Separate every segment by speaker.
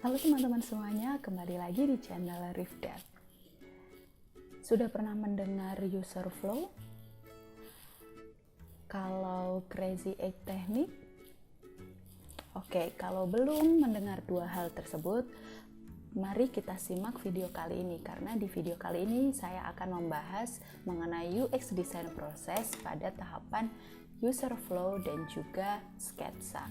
Speaker 1: Halo teman-teman semuanya, kembali lagi di channel Rifdat. Sudah pernah mendengar user flow? Kalau Crazy Eight Technique? Oke, kalau belum mendengar dua hal tersebut, mari kita simak video kali ini, karena di video kali ini saya akan membahas mengenai UX design proses pada tahapan user flow dan juga sketsa.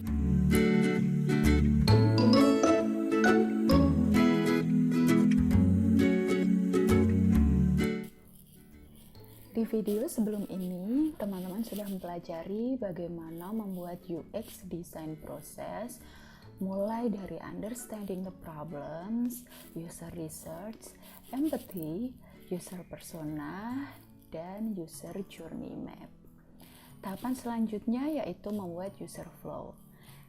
Speaker 1: Di video sebelum ini, teman-teman sudah mempelajari bagaimana membuat UX design proses, mulai dari understanding the problems, user research, empathy, user persona, dan user journey map. Tahapan selanjutnya yaitu membuat user flow.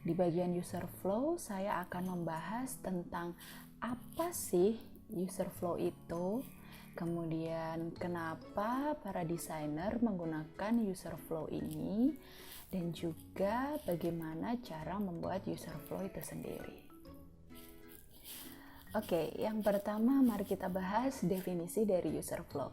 Speaker 1: Di bagian user flow, saya akan membahas tentang apa sih user flow itu, kemudian kenapa para desainer menggunakan user flow ini, dan juga bagaimana cara membuat user flow itu sendiri. Oke, yang pertama mari kita bahas definisi dari user flow.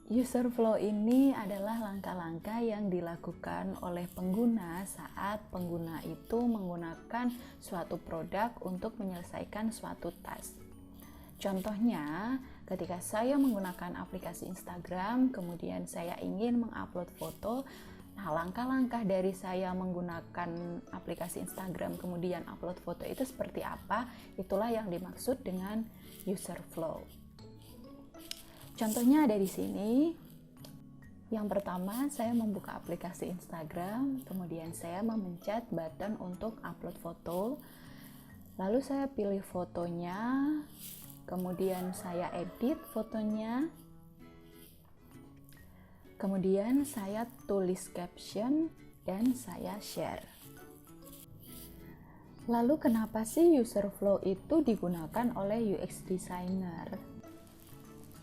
Speaker 1: User flow ini adalah langkah-langkah yang dilakukan oleh pengguna saat pengguna itu menggunakan suatu produk untuk menyelesaikan suatu task. Contohnya, ketika saya menggunakan aplikasi Instagram, kemudian saya ingin mengupload foto, nah langkah-langkah dari saya menggunakan aplikasi Instagram kemudian upload foto itu seperti apa, itulah yang dimaksud dengan user flow. Contohnya ada di sini. Yang pertama, saya membuka aplikasi Instagram, kemudian saya memencet button untuk upload foto, lalu saya pilih fotonya, kemudian saya edit fotonya, kemudian saya tulis caption, dan saya share. Lalu kenapa sih user flow itu digunakan oleh UX designer?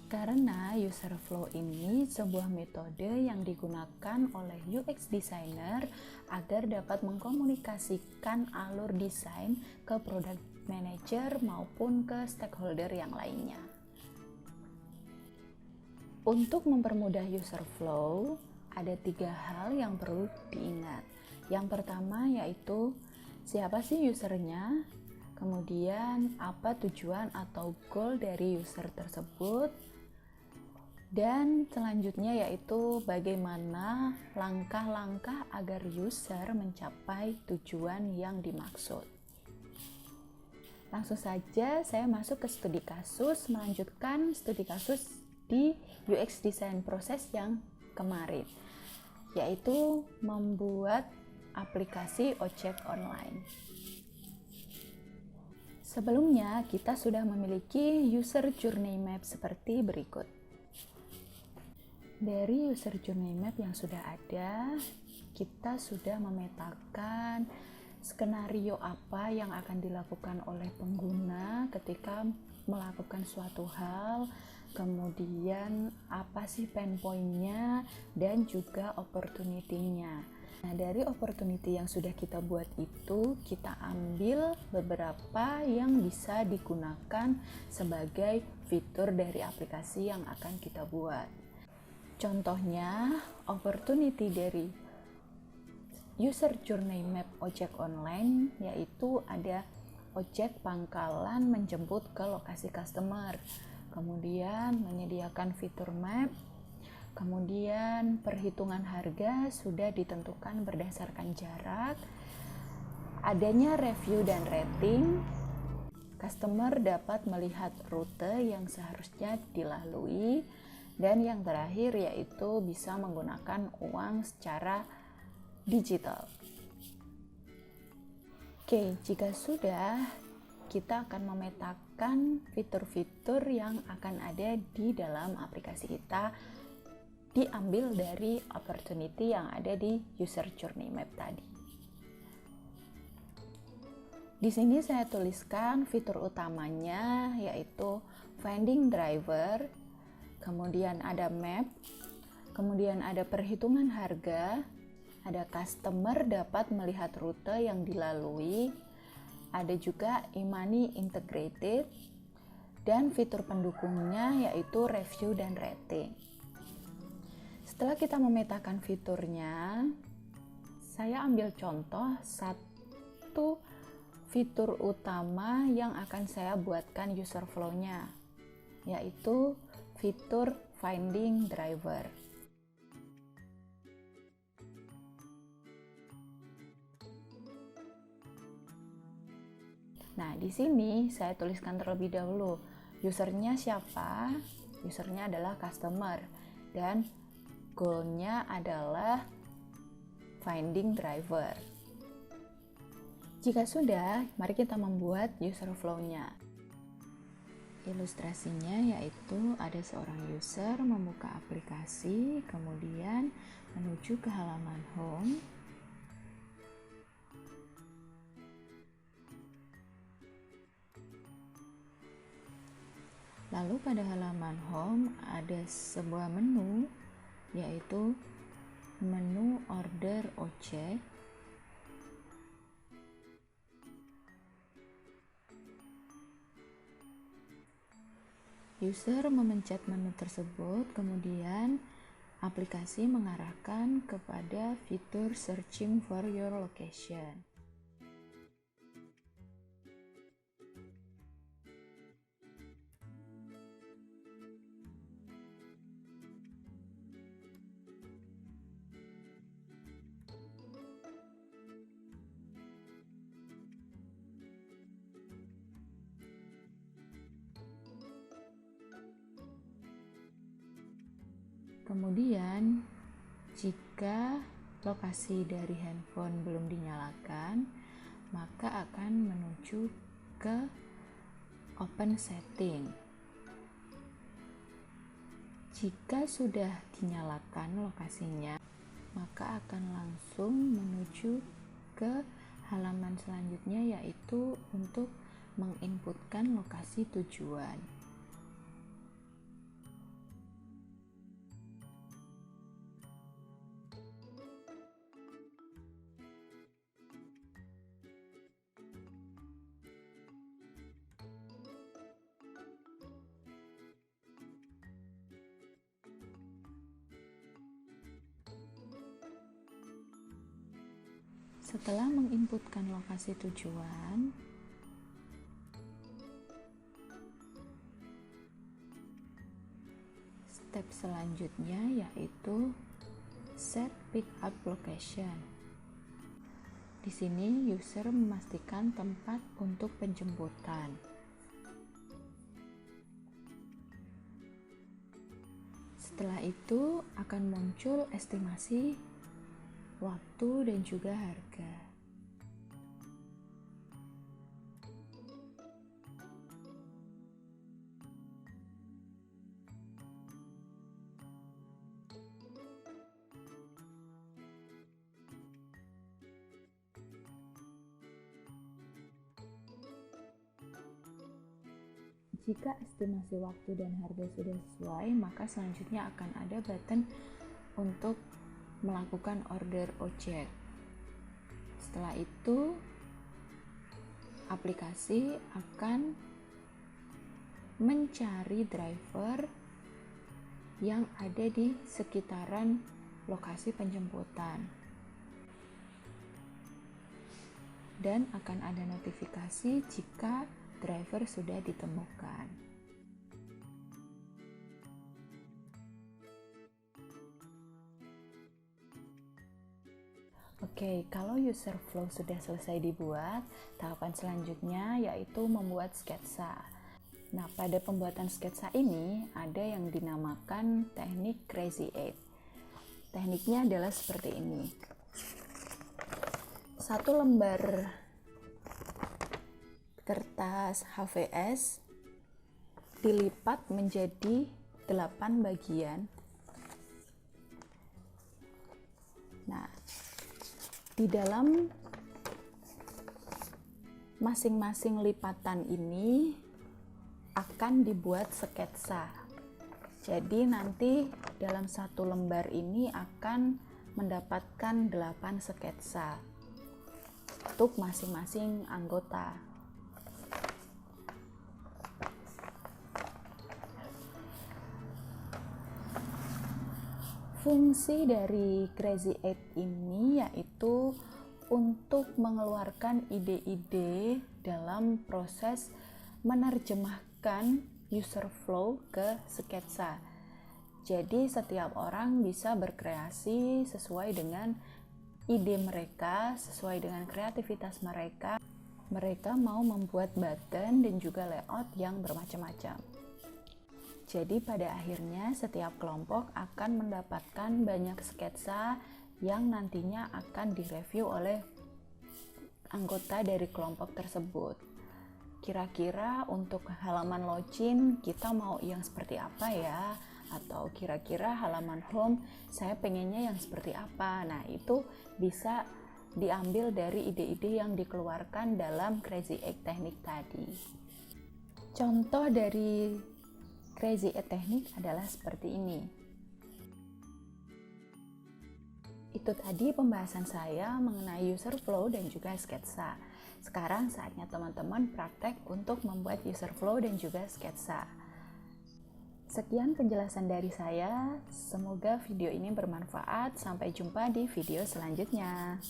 Speaker 1: Karena user flow ini sebuah metode yang digunakan oleh UX designer agar dapat mengkomunikasikan alur desain ke product manager maupun ke stakeholder yang lainnya. Untuk mempermudah user flow, ada 3 hal yang perlu diingat. Yang pertama yaitu siapa sih usernya, kemudian apa tujuan atau goal dari user tersebut, dan selanjutnya yaitu bagaimana langkah-langkah agar user mencapai tujuan yang dimaksud. Langsung saja saya masuk ke studi kasus, melanjutkan studi kasus di UX design proses yang kemarin, yaitu membuat aplikasi ojek online. Sebelumnya kita sudah memiliki user journey map seperti berikut. Dari user journey map yang sudah ada, kita sudah memetakan skenario apa yang akan dilakukan oleh pengguna ketika melakukan suatu hal, kemudian apa sih pain point-nya, dan juga opportunity-nya. Nah, dari opportunity yang sudah kita buat itu, kita ambil beberapa yang bisa digunakan sebagai fitur dari aplikasi yang akan kita buat. Contohnya, opportunity dari user journey map ojek online yaitu ada ojek pangkalan menjemput ke lokasi customer, kemudian menyediakan fitur map, kemudian perhitungan harga sudah ditentukan berdasarkan jarak, adanya review dan rating, customer dapat melihat rute yang seharusnya dilalui, dan yang terakhir yaitu bisa menggunakan uang secara digital. Oke, jika sudah, kita akan memetakan fitur-fitur yang akan ada di dalam aplikasi kita, diambil dari opportunity yang ada di user journey map tadi. Di sini saya tuliskan fitur utamanya yaitu finding driver, kemudian ada map, kemudian ada perhitungan harga, ada customer dapat melihat rute yang dilalui, ada juga e-money integrated, dan fitur pendukungnya yaitu review dan rating. Setelah kita memetakan fiturnya, saya ambil contoh satu fitur utama yang akan saya buatkan user flow-nya, yaitu fitur finding driver. Nah, di sini saya tuliskan terlebih dahulu usernya siapa. Usernya adalah customer dan goalnya adalah finding driver. Jika sudah, mari kita membuat user flow-nya. Ilustrasinya yaitu ada seorang user membuka aplikasi, kemudian menuju ke halaman home. Lalu pada halaman home ada sebuah menu, yaitu menu order object. User memencet menu tersebut, kemudian aplikasi mengarahkan kepada fitur searching for your location. Kemudian, jika lokasi dari handphone belum dinyalakan, maka akan menuju ke open setting. Jika sudah dinyalakan lokasinya, maka akan langsung menuju ke halaman selanjutnya, yaitu untuk menginputkan lokasi tujuan. Setelah menginputkan lokasi tujuan, step selanjutnya yaitu set pickup location. Di sini user memastikan tempat untuk penjemputan. Setelah itu akan muncul estimasi waktu dan juga harga. Jika estimasi waktu dan harga sudah sesuai, maka selanjutnya akan ada button untuk melakukan order ojek. Setelah itu, aplikasi akan mencari driver yang ada di sekitaran lokasi penjemputan, dan akan ada notifikasi jika driver sudah ditemukan. Oke, kalau user flow sudah selesai dibuat, tahapan selanjutnya yaitu membuat sketsa. Nah, pada pembuatan sketsa ini ada yang dinamakan teknik Crazy 8. Tekniknya adalah seperti ini. Satu lembar kertas HVS dilipat menjadi 8 bagian. Nah, di dalam masing-masing lipatan ini akan dibuat sketsa. Jadi nanti dalam satu lembar ini akan mendapatkan 8 sketsa. untuk masing-masing anggota. Fungsi dari Crazy 8 ini yaitu untuk mengeluarkan ide-ide dalam proses menerjemahkan user flow ke sketsa. Jadi setiap orang bisa berkreasi sesuai dengan ide mereka, sesuai dengan kreativitas mereka. Mereka mau membuat button dan juga layout yang bermacam-macam. Jadi pada akhirnya setiap kelompok akan mendapatkan banyak sketsa yang nantinya akan direview oleh anggota dari kelompok tersebut. Kira-kira untuk halaman login kita mau yang seperti apa ya? Atau kira-kira halaman home saya pengennya yang seperti apa? Nah, itu bisa diambil dari ide-ide yang dikeluarkan dalam Crazy 8 teknik tadi. Contoh dari Crazy 8 teknik adalah seperti ini. Itu tadi pembahasan saya mengenai user flow dan juga sketsa. Sekarang saatnya teman-teman praktek untuk membuat user flow dan juga sketsa. Sekian penjelasan dari saya. Semoga video ini bermanfaat. Sampai jumpa di video selanjutnya.